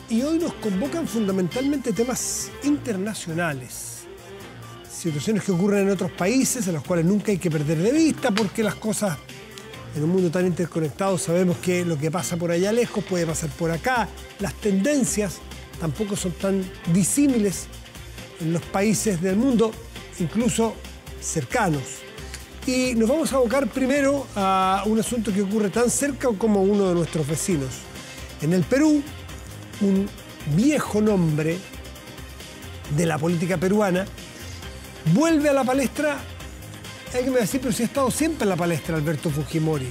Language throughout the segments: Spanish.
Y hoy nos convocan fundamentalmente temas internacionales. Situaciones que ocurren en otros países, a las cuales nunca hay que perder de vista, porque las cosas en un mundo tan interconectado sabemos que lo que pasa por allá lejos puede pasar por acá. Las tendencias tampoco son tan disímiles en los países del mundo, incluso cercanos. Y nos vamos a abocar primero a un asunto que ocurre tan cerca como uno de nuestros vecinos. En el Perú, un viejo nombre de la política peruana vuelve a la palestra. Hay que me decir, pero si ha estado siempre en la palestra Alberto Fujimori.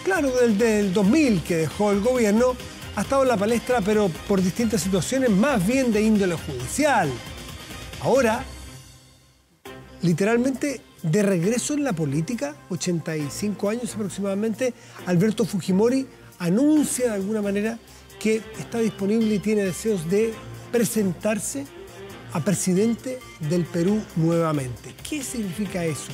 Claro, desde el 2000 que dejó el gobierno, ha estado en la palestra, pero por distintas situaciones, más bien de índole judicial. Ahora, literalmente, de regreso en la política, 85 años aproximadamente, Alberto Fujimori anuncia de alguna manera que está disponible y tiene deseos de presentarse a presidente del Perú nuevamente. ¿Qué significa eso?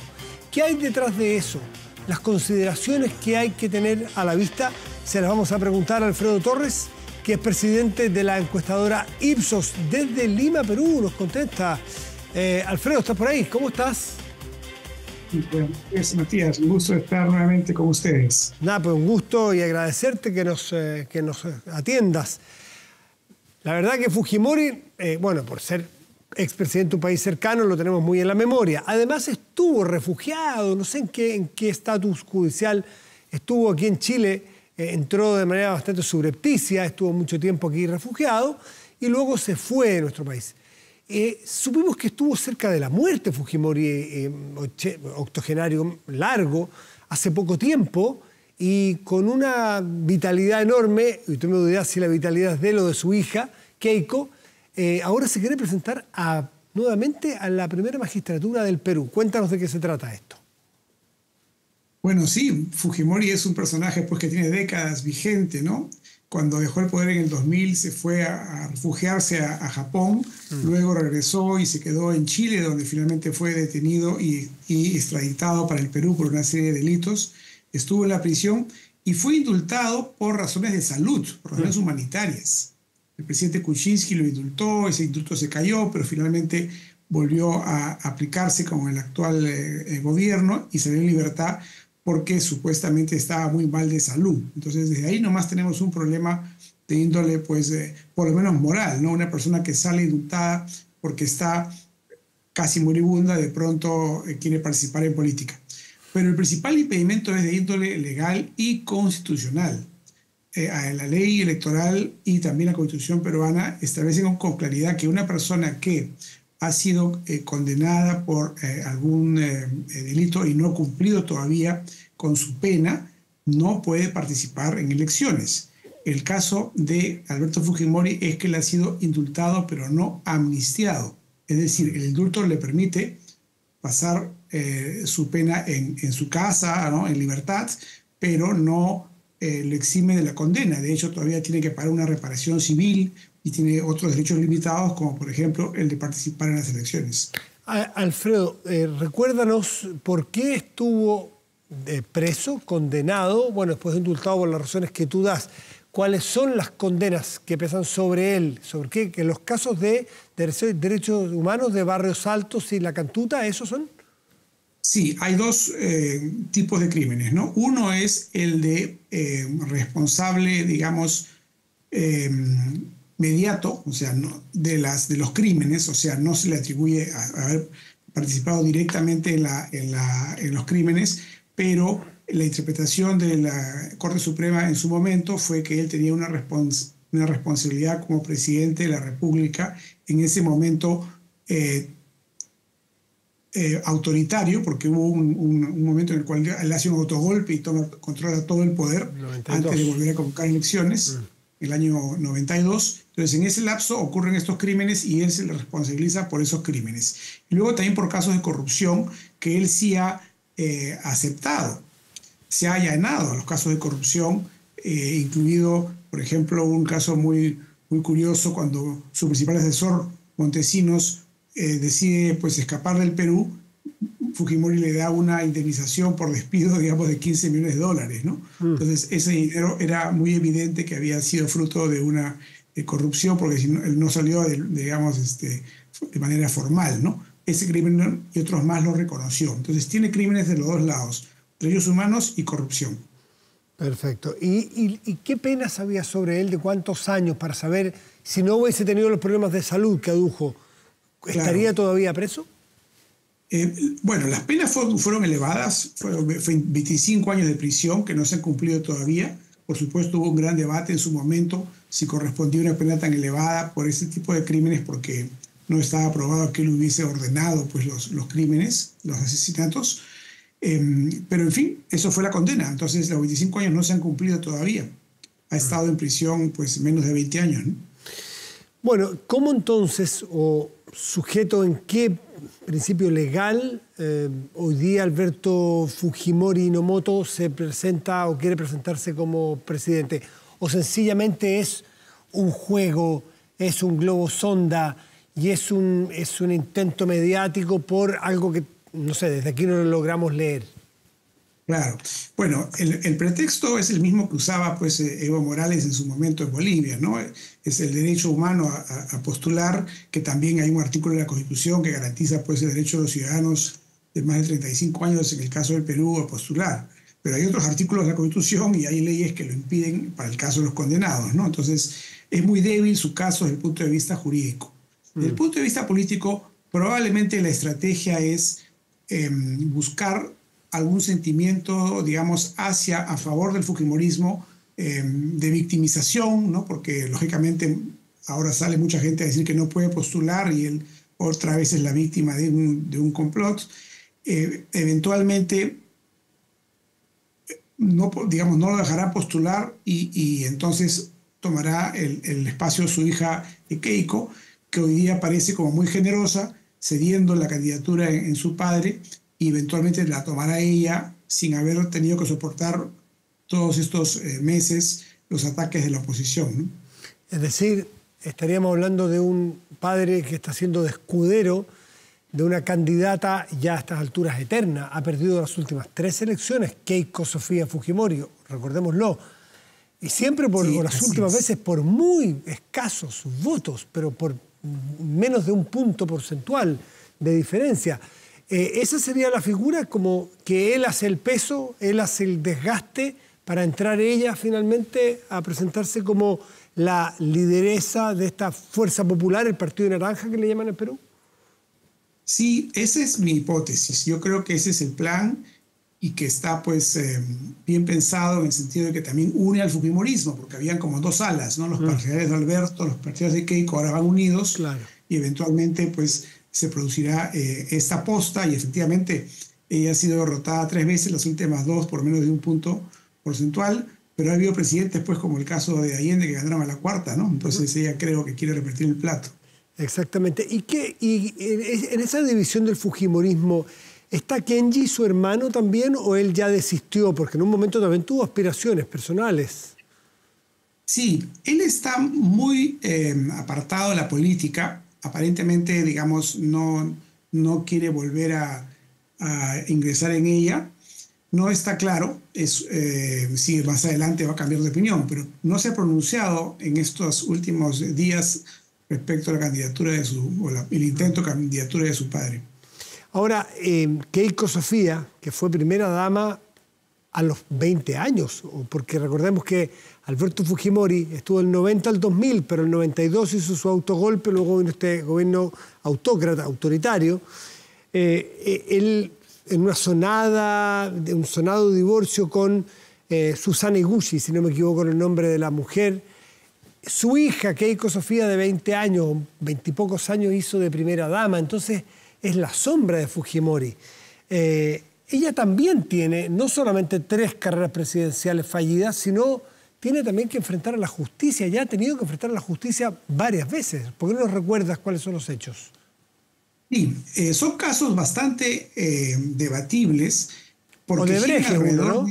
¿Qué hay detrás de eso? Las consideraciones que hay que tener a la vista se las vamos a preguntar a Alfredo Torres, que es presidente de la encuestadora Ipsos desde Lima, Perú. Nos contesta. Alfredo, ¿estás por ahí? ¿Cómo estás? Bueno, Matías, un gusto estar nuevamente con ustedes. Nada, pues un gusto y agradecerte que nos atiendas. La verdad que Fujimori, bueno, por ser expresidente de un país cercano, lo tenemos muy en la memoria. Además estuvo refugiado, no sé en qué estatus judicial estuvo aquí en Chile, entró de manera bastante subrepticia, estuvo mucho tiempo aquí refugiado y luego se fue de nuestro país. Supimos que estuvo cerca de la muerte Fujimori, octogenario largo, hace poco tiempo, y con una vitalidad enorme, y tú me dirás si la vitalidad es de él o de su hija, Keiko. Ahora se quiere presentar nuevamente a la primera magistratura del Perú. Cuéntanos de qué se trata esto. Bueno, sí, Fujimori es un personaje pues, que tiene décadas vigente, ¿no? Cuando dejó el poder en el 2000 se fue a refugiarse a Japón, luego regresó y se quedó en Chile, donde finalmente fue detenido y extraditado para el Perú por una serie de delitos. Estuvo en la prisión y fue indultado por razones de salud, por razones humanitarias. El presidente Kuczynski lo indultó, ese indulto se cayó, pero finalmente volvió a aplicarse con el actual gobierno y salió en libertad porque supuestamente estaba muy mal de salud. Entonces, desde ahí nomás tenemos un problema de índole, pues, por lo menos moral, ¿no? Una persona que sale indultada porque está casi moribunda, de pronto quiere participar en política. Pero el principal impedimento es de índole legal y constitucional. La ley electoral y también la Constitución peruana establecen con claridad que una persona que ha sido condenada por algún delito y no ha cumplido todavía con su pena, no puede participar en elecciones. El caso de Alberto Fujimori es que él ha sido indultado pero no amnistiado. Es decir, el indulto le permite pasar su pena en su casa, ¿no? En libertad, pero no lo exime de la condena. De hecho, todavía tiene que pagar una reparación civil y tiene otros derechos limitados, como por ejemplo el de participar en las elecciones. Alfredo, recuérdanos por qué estuvo preso, condenado, bueno, después indultado por las razones que tú das. ¿Cuáles son las condenas que pesan sobre él? ¿Sobre qué? ¿Que los casos de derechos humanos de Barrios Altos y La Cantuta, esos son? Sí, hay dos tipos de crímenes, ¿no? Uno es el de responsable, digamos, mediato, o sea, no, de los crímenes, o sea, no se le atribuye a haber participado directamente en los crímenes, pero la interpretación de la Corte Suprema en su momento fue que él tenía una responsabilidad como presidente de la República, en ese momento autoritario, porque hubo un momento en el cual él hace un autogolpe y controla todo el poder 92. Antes de volver a convocar elecciones, el año 92. Entonces, en ese lapso ocurren estos crímenes y él se le responsabiliza por esos crímenes. Y luego también por casos de corrupción que él sí ha aceptado, se ha allanado a los casos de corrupción, incluido, por ejemplo, un caso muy curioso cuando su principal asesor, Montesinos, decide pues escapar del Perú. Fujimori le da una indemnización por despido, digamos, de $15 millones, ¿no? Entonces, ese dinero era muy evidente que había sido fruto de una corrupción porque si no, él no salió, digamos, de manera formal, ¿no? Ese crimen y otros más lo reconoció. Entonces tiene crímenes de los dos lados, derechos humanos y corrupción. Perfecto. ¿Y qué penas había sobre él? ¿De cuántos años? Para saber si no hubiese tenido los problemas de salud que adujo, ¿estaría todavía preso? Bueno, las penas fueron elevadas, fue 25 años de prisión que no se han cumplido todavía. Por supuesto, hubo un gran debate en su momento si correspondía una pena tan elevada por ese tipo de crímenes, porque no estaba probado que él hubiese ordenado pues, los crímenes, los asesinatos. Pero, en fin, eso fue la condena. Entonces, los 25 años no se han cumplido todavía. Ha estado en prisión pues, menos de 20 años, ¿no? Bueno, ¿cómo entonces, o sujeto en qué principio legal, hoy día Alberto Fujimori Nomoto se presenta o quiere presentarse como presidente? ¿O sencillamente es un juego, es un globo sonda y es un intento mediático por algo que, no sé, desde aquí no lo logramos leer? Claro. Bueno, el pretexto es el mismo que usaba pues, Evo Morales en su momento en Bolivia, ¿no? Es el derecho humano a postular, que también hay un artículo de la Constitución que garantiza pues, el derecho de los ciudadanos de más de 35 años, en el caso del Perú, a postular. Pero hay otros artículos de la Constitución y hay leyes que lo impiden para el caso de los condenados, ¿no? Entonces, es muy débil su caso desde el punto de vista jurídico. Desde el punto de vista político, probablemente la estrategia es buscar algún sentimiento, digamos, a favor del fujimorismo, de victimización, ¿no? Porque lógicamente ahora sale mucha gente a decir que no puede postular y él otra vez es la víctima de un complot. Eventualmente, no, digamos, no lo dejará postular y entonces tomará el espacio de su hija Keiko, que hoy día parece como muy generosa, cediendo la candidatura en su padre, y eventualmente la tomará ella sin haber tenido que soportar todos estos meses los ataques de la oposición, ¿no? Es decir, estaríamos hablando de un padre que está siendo de escudero de una candidata ya a estas alturas eterna. Ha perdido las últimas 3 elecciones, Keiko Sofía Fujimori, recordémoslo. Y siempre, o las últimas veces, por muy escasos votos, pero por menos de un punto porcentual de diferencia. Esa sería la figura, como que él hace el peso, él hace el desgaste para entrar ella finalmente a presentarse como la lideresa de esta fuerza popular, el Partido Naranja que le llaman en Perú. Sí, esa es mi hipótesis. Yo creo que ese es el plan y que está pues bien pensado en el sentido de que también une al fujimorismo, porque habían como 2 alas, ¿no? Los partidarios de Alberto, los partidarios de Keiko ahora van unidos, claro, y eventualmente pues se producirá esta posta y efectivamente ella ha sido derrotada 3 veces, las últimas 2 por menos de un punto porcentual, pero ha habido presidentes pues como el caso de Allende que ganaron a la 4ª, ¿no? Entonces ella creo que quiere repetir el plato. Exactamente. ¿Y en esa división del fujimorismo está Kenji, su hermano también, o él ya desistió? Porque en un momento también tuvo aspiraciones personales. Sí, él está muy apartado de la política. Aparentemente, digamos, no quiere volver a ingresar en ella. No está claro si más adelante va a cambiar de opinión, pero no se ha pronunciado en estos últimos días respecto a la candidatura el intento de candidatura de su padre. Ahora, Keiko Sofía, que fue primera dama a los 20 años, porque recordemos que Alberto Fujimori estuvo del 90 al 2000, pero el 92 hizo su autogolpe, luego vino este gobierno autócrata, autoritario. Él, en un sonado divorcio con Susana Iguchi, si no me equivoco en el nombre de la mujer. Su hija, Keiko Sofía, de 20 años, 20 y pocos años, hizo de primera dama, entonces es la sombra de Fujimori. Ella también tiene no solamente 3 carreras presidenciales fallidas, sino tiene también que enfrentar a la justicia. Ya ha tenido que enfrentar a la justicia varias veces. ¿Por qué no nos recuerdas cuáles son los hechos? Sí, son casos bastante debatibles. Odebrecht es uno,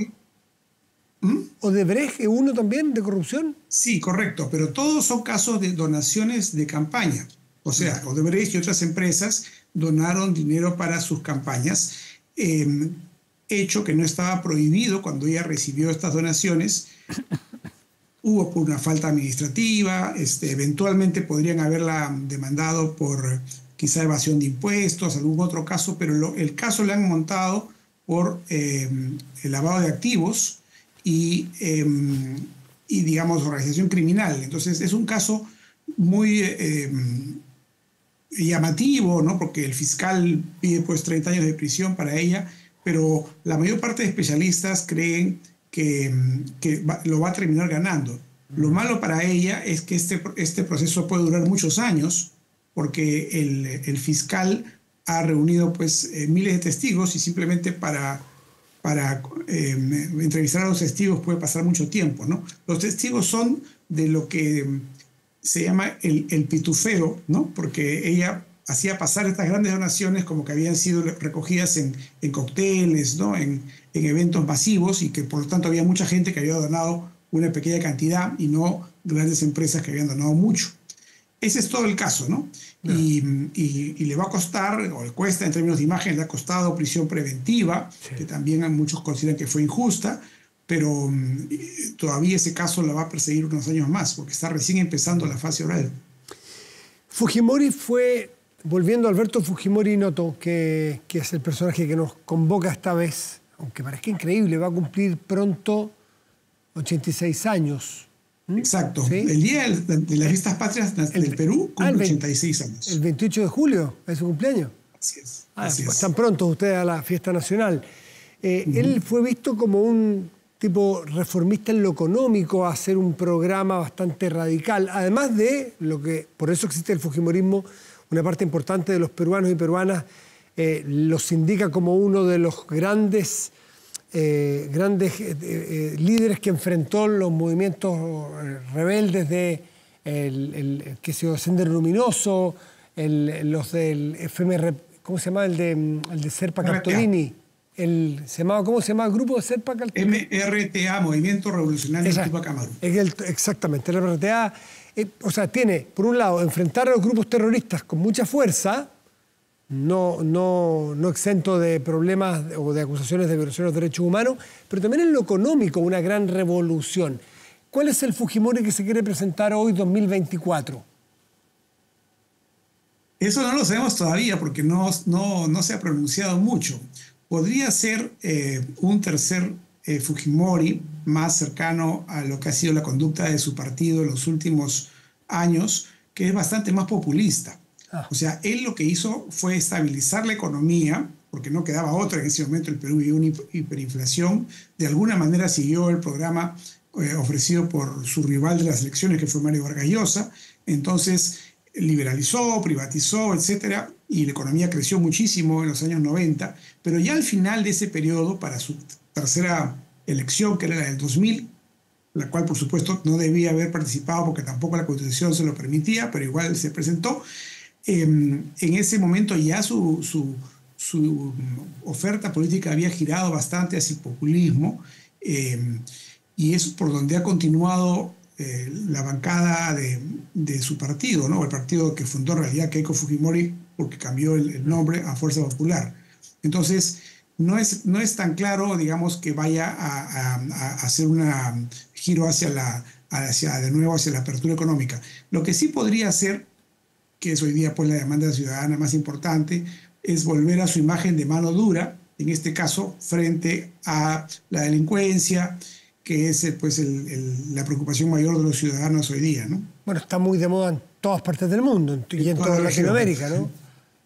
¿no? ¿Odebrecht es uno también de corrupción? Sí, correcto, pero todos son casos de donaciones de campaña. O sea, Odebrecht y otras empresas donaron dinero para sus campañas, hecho que no estaba prohibido cuando ella recibió estas donaciones. hubo por una falta administrativa, eventualmente podrían haberla demandado por quizá evasión de impuestos, algún otro caso, pero el caso le han montado por el lavado de activos y digamos, organización criminal. Entonces, es un caso muy llamativo, ¿no? Porque el fiscal pide pues 30 años de prisión para ella, pero la mayor parte de especialistas creen que lo va a terminar ganando. Lo malo para ella es que este proceso puede durar muchos años, porque el fiscal ha reunido pues miles de testigos y simplemente para entrevistar a los testigos puede pasar mucho tiempo, ¿no? Los testigos son de lo que se llama el pitufero, ¿no? Porque ella hacía pasar estas grandes donaciones como que habían sido recogidas en cócteles, ¿no? En eventos masivos, y que por lo tanto había mucha gente que había donado una pequeña cantidad y no grandes empresas que habían donado mucho. Ese es todo el caso, ¿no? No. Y le va a costar, o le cuesta en términos de imagen, le ha costado prisión preventiva, sí, que también muchos consideran que fue injusta, pero todavía ese caso la va a perseguir unos años más, porque está recién empezando la fase oral. Fujimori fue, volviendo a Alberto Fujimori Noto, que es el personaje que nos convoca esta vez, aunque parezca increíble, va a cumplir pronto 86 años. Exacto. ¿Sí? El día de las fiestas patrias del Perú cumple 86 años. El 28 de julio es su cumpleaños. Así es. Pues están prontos ustedes a la fiesta nacional. Él fue visto como un tipo reformista en lo económico, a hacer un programa bastante radical, además de lo que, por eso existe el fujimorismo, una parte importante de los peruanos y peruanas los indica como uno de los grandes líderes que enfrentó los movimientos rebeldes de Sendero Luminoso, los del FMR, ¿cómo se llama? El de Serpa Cartolini. ¿Cómo se llama el grupo de Serpa Cartolini? MRTA, Movimiento Revolucionario de Tupac Amaru. Exactamente, el MRTA, o sea, tiene, por un lado, enfrentar a los grupos terroristas con mucha fuerza, no exento de problemas o de acusaciones de violación de los derechos humanos, pero también en lo económico una gran revolución. ¿Cuál es el Fujimori que se quiere presentar hoy, 2024? Eso no lo sabemos todavía porque no se ha pronunciado mucho. Podría ser un tercer Fujimori más cercano a lo que ha sido la conducta de su partido en los últimos años, que es bastante más populista. O sea, él lo que hizo fue estabilizar la economía, porque no quedaba otra en ese momento, el Perú vivía una hiperinflación. De alguna manera siguió el programa ofrecido por su rival de las elecciones, que fue Mario Vargas Llosa. Entonces liberalizó, privatizó, etcétera, y la economía creció muchísimo en los años 90, pero ya al final de ese periodo, para su tercera elección, que era la del 2000, la cual por supuesto no debía haber participado porque tampoco la Constitución se lo permitía, pero igual se presentó. En ese momento ya su oferta política había girado bastante hacia el populismo, y es por donde ha continuado la bancada de su partido, ¿no? El partido que fundó en realidad Keiko Fujimori, porque cambió el nombre a Fuerza Popular. Entonces, no es tan claro, digamos, que vaya a hacer un giro de nuevo hacia la apertura económica. Lo que sí podría hacer, que es hoy día pues la demanda ciudadana más importante, es volver a su imagen de mano dura, en este caso frente a la delincuencia, que es la preocupación mayor de los ciudadanos hoy día, ¿no? Bueno, está muy de moda en todas partes del mundo y en toda Latinoamérica, ¿no?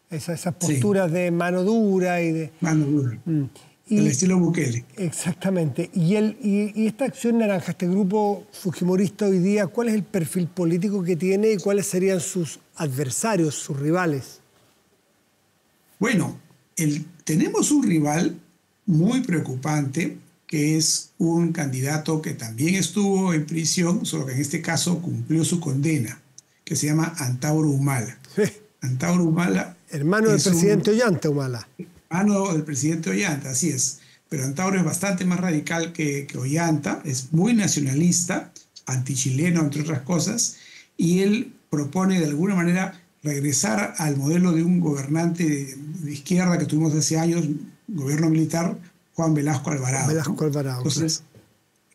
Esas posturas de mano dura y de... Mano dura. El estilo Bukele. Exactamente. Y esta Acción Naranja, este grupo fujimorista hoy día, ¿cuál es el perfil político que tiene y cuáles serían sus adversarios, sus rivales? Bueno, tenemos un rival muy preocupante, que es un candidato que también estuvo en prisión, solo que en este caso cumplió su condena, que se llama Antauro Humala. Sí. Antauro Humala... Hermano del presidente Ollanta, Humala. Hermano del presidente Ollanta, así es. Pero Antauro es bastante más radical que Ollanta, es muy nacionalista, antichileno, entre otras cosas, y él propone de alguna manera regresar al modelo de un gobernante de izquierda que tuvimos hace años, gobierno militar, Juan Velasco Alvarado. Velasco Alvarado. Entonces,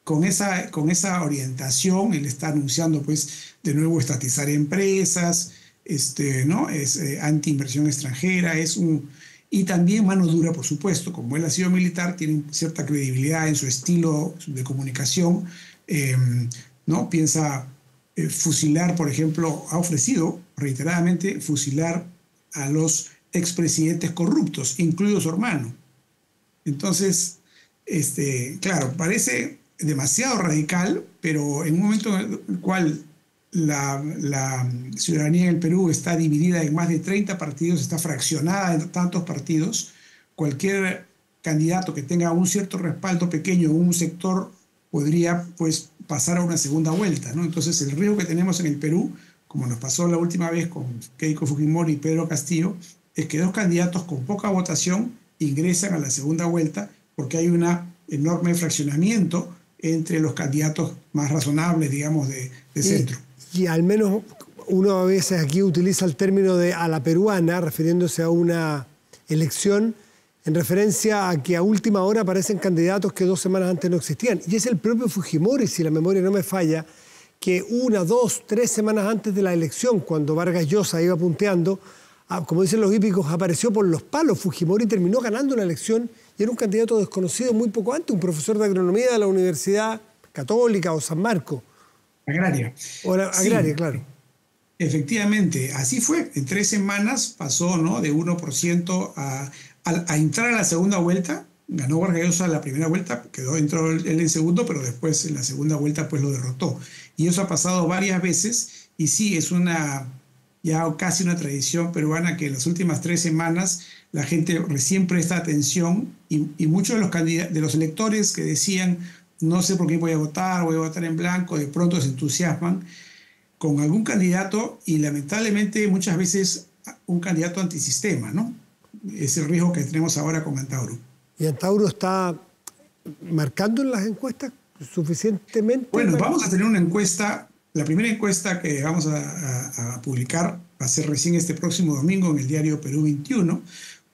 con esa orientación, él está anunciando pues de nuevo estatizar empresas, ¿no? Es anti-inversión extranjera, y también mano dura, por supuesto, como él ha sido militar, tiene cierta credibilidad en su estilo de comunicación, eh, ¿no? Piensa fusilar, por ejemplo, ha ofrecido reiteradamente fusilar a los expresidentes corruptos, incluido su hermano. Entonces, claro, parece demasiado radical, pero en un momento en el cual la ciudadanía en el Perú está dividida en más de 30 partidos, está fraccionada en tantos partidos, cualquier candidato que tenga un cierto respaldo pequeño en un sector podría pues pasar a una segunda vuelta, ¿no? Entonces el riesgo que tenemos en el Perú, como nos pasó la última vez con Keiko Fujimori y Pedro Castillo, es que dos candidatos con poca votación ingresan a la segunda vuelta porque hay un enorme fraccionamiento entre los candidatos más razonables, digamos, de centro. Y al menos uno a veces aquí utiliza el término de a la peruana, refiriéndose a una elección, en referencia a que a última hora aparecen candidatos que 2 semanas antes no existían. Y es el propio Fujimori, si la memoria no me falla, que 1, 2, 3 semanas antes de la elección, cuando Vargas Llosa iba punteando, como dicen los hípicos, apareció por los palos. Fujimori terminó ganando la elección y era un candidato desconocido muy poco antes, un profesor de agronomía de la Universidad Católica o San Marcos. Agraria. O la agraria, sí, claro. Efectivamente, así fue. En 3 semanas pasó, ¿no?, de 1% a entrar a la segunda vuelta. Ganó Vargas Llosa la primera vuelta, entró él en segundo, pero después en la segunda vuelta pues lo derrotó. Y eso ha pasado varias veces y sí, es ya casi una tradición peruana que en las últimas 3 semanas la gente recién presta atención y muchos de los electores que decían no sé por qué voy a votar en blanco, de pronto se entusiasman con algún candidato y lamentablemente muchas veces un candidato antisistema, ¿no? Es el riesgo que tenemos ahora con Antauro. ¿Y Antauro está marcando en las encuestas suficientemente? Bueno, vamos a tener una encuesta, la primera encuesta que vamos a publicar va a ser recién este próximo domingo en el diario Perú 21,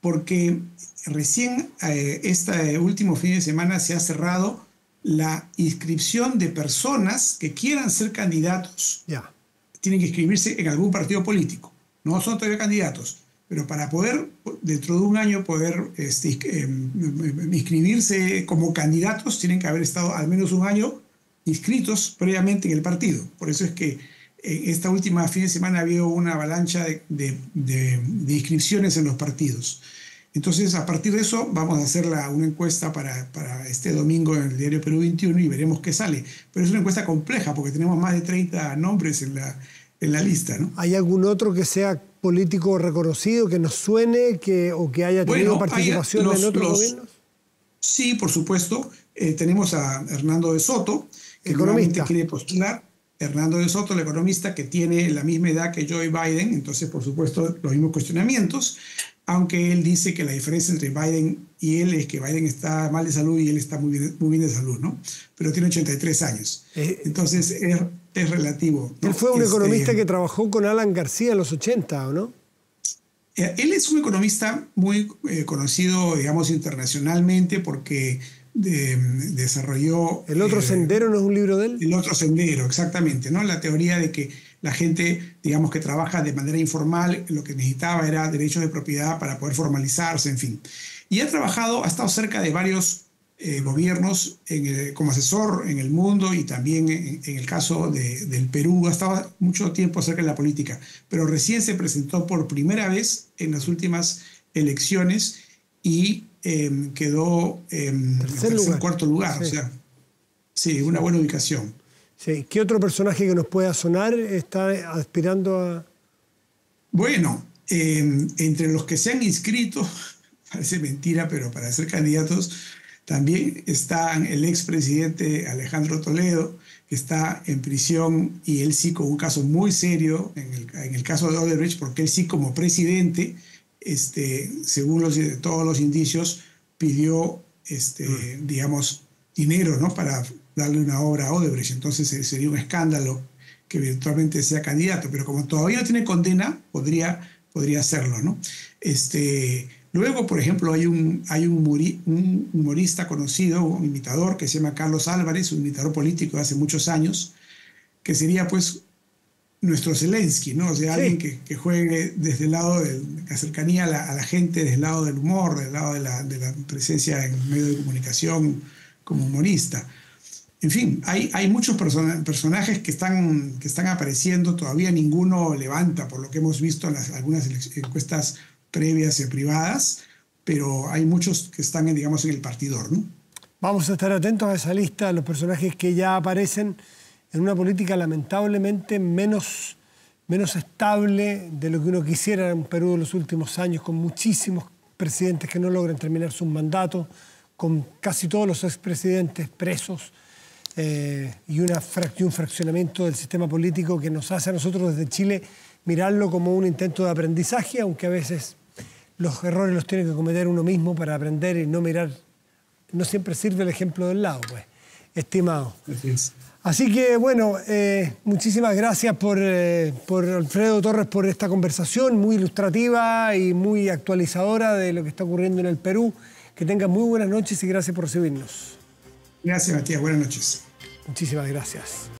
porque recién este último fin de semana se ha cerrado la inscripción de personas que quieran ser candidatos. Ya. Tienen que inscribirse en algún partido político. No son todavía candidatos, pero para poder, dentro de un año, poder inscribirse como candidatos, tienen que haber estado al menos un año inscritos previamente en el partido. Por eso es que esta última fin de semana ha habido una avalancha de inscripciones en los partidos. Entonces, a partir de eso, vamos a hacer una encuesta para este domingo en el diario Perú 21 y veremos qué sale. Pero es una encuesta compleja porque tenemos más de 30 nombres en la lista, ¿no? ¿Hay algún otro que sea político reconocido, que nos suene, o que haya tenido participación en otros gobiernos? Sí, por supuesto. Tenemos a Hernando de Soto, que nuevamente quiere postular. Hernando de Soto, el economista, que tiene la misma edad que Joe Biden, entonces, por supuesto, los mismos cuestionamientos, aunque él dice que la diferencia entre Biden y él es que Biden está mal de salud y él está muy bien de salud, ¿no? Pero tiene 83 años. Entonces, es relativo, ¿no? Él fue un economista que trabajó con Alan García en los 80, ¿o no? Él es un economista muy conocido, digamos, internacionalmente porque desarrolló... ¿El otro sendero no es un libro de él? El otro sendero, exactamente, ¿no? La teoría de que la gente, digamos, que trabaja de manera informal, lo que necesitaba era derechos de propiedad para poder formalizarse, en fin. Y ha estado cerca de varios gobiernos como asesor en el mundo y también en el caso del Perú. Ha estado mucho tiempo cerca de la política, pero recién se presentó por primera vez en las últimas elecciones y quedó en cuarto lugar. Sí. O sea, sí, una buena ubicación. Sí. ¿Qué otro personaje que nos pueda sonar está aspirando a...? Bueno, entre los que se han inscrito, parece mentira, pero para ser candidatos, también están el expresidente Alejandro Toledo, que está en prisión y él sí con un caso muy serio, en el caso de Odebrecht, porque él sí como presidente, según todos los indicios, pidió, digamos, dinero, ¿no?, para darle una obra a Odebrecht. Entonces sería un escándalo que eventualmente sea candidato, pero como todavía no tiene condena, podría hacerlo, ¿no? Luego, por ejemplo, hay un humorista conocido, un imitador que se llama Carlos Álvarez, un imitador político de hace muchos años, que sería pues nuestro Zelensky, ¿no? O sea, alguien Sí. que juegue desde el lado de la cercanía a la gente, desde el lado del humor, desde el lado de la presencia en medios de comunicación como humorista. En fin, hay muchos personajes que están apareciendo, todavía ninguno levanta, por lo que hemos visto en algunas encuestas previas y privadas, pero hay muchos que están, digamos, en el partidor, ¿no? Vamos a estar atentos a esa lista de los personajes que ya aparecen en una política lamentablemente menos estable de lo que uno quisiera en Perú en los últimos años, con muchísimos presidentes que no logran terminar sus mandatos, con casi todos los expresidentes presos, y un fraccionamiento del sistema político que nos hace a nosotros desde Chile mirarlo como un intento de aprendizaje, aunque a veces los errores los tiene que cometer uno mismo para aprender y no mirar. No siempre sirve el ejemplo del lado, pues, estimado. Así es. Así que, bueno, muchísimas gracias por Alfredo Torres por esta conversación muy ilustrativa y muy actualizadora de lo que está ocurriendo en el Perú. Que tengan muy buenas noches y gracias por recibirnos. Gracias, Matías. Buenas noches. Muchísimas gracias.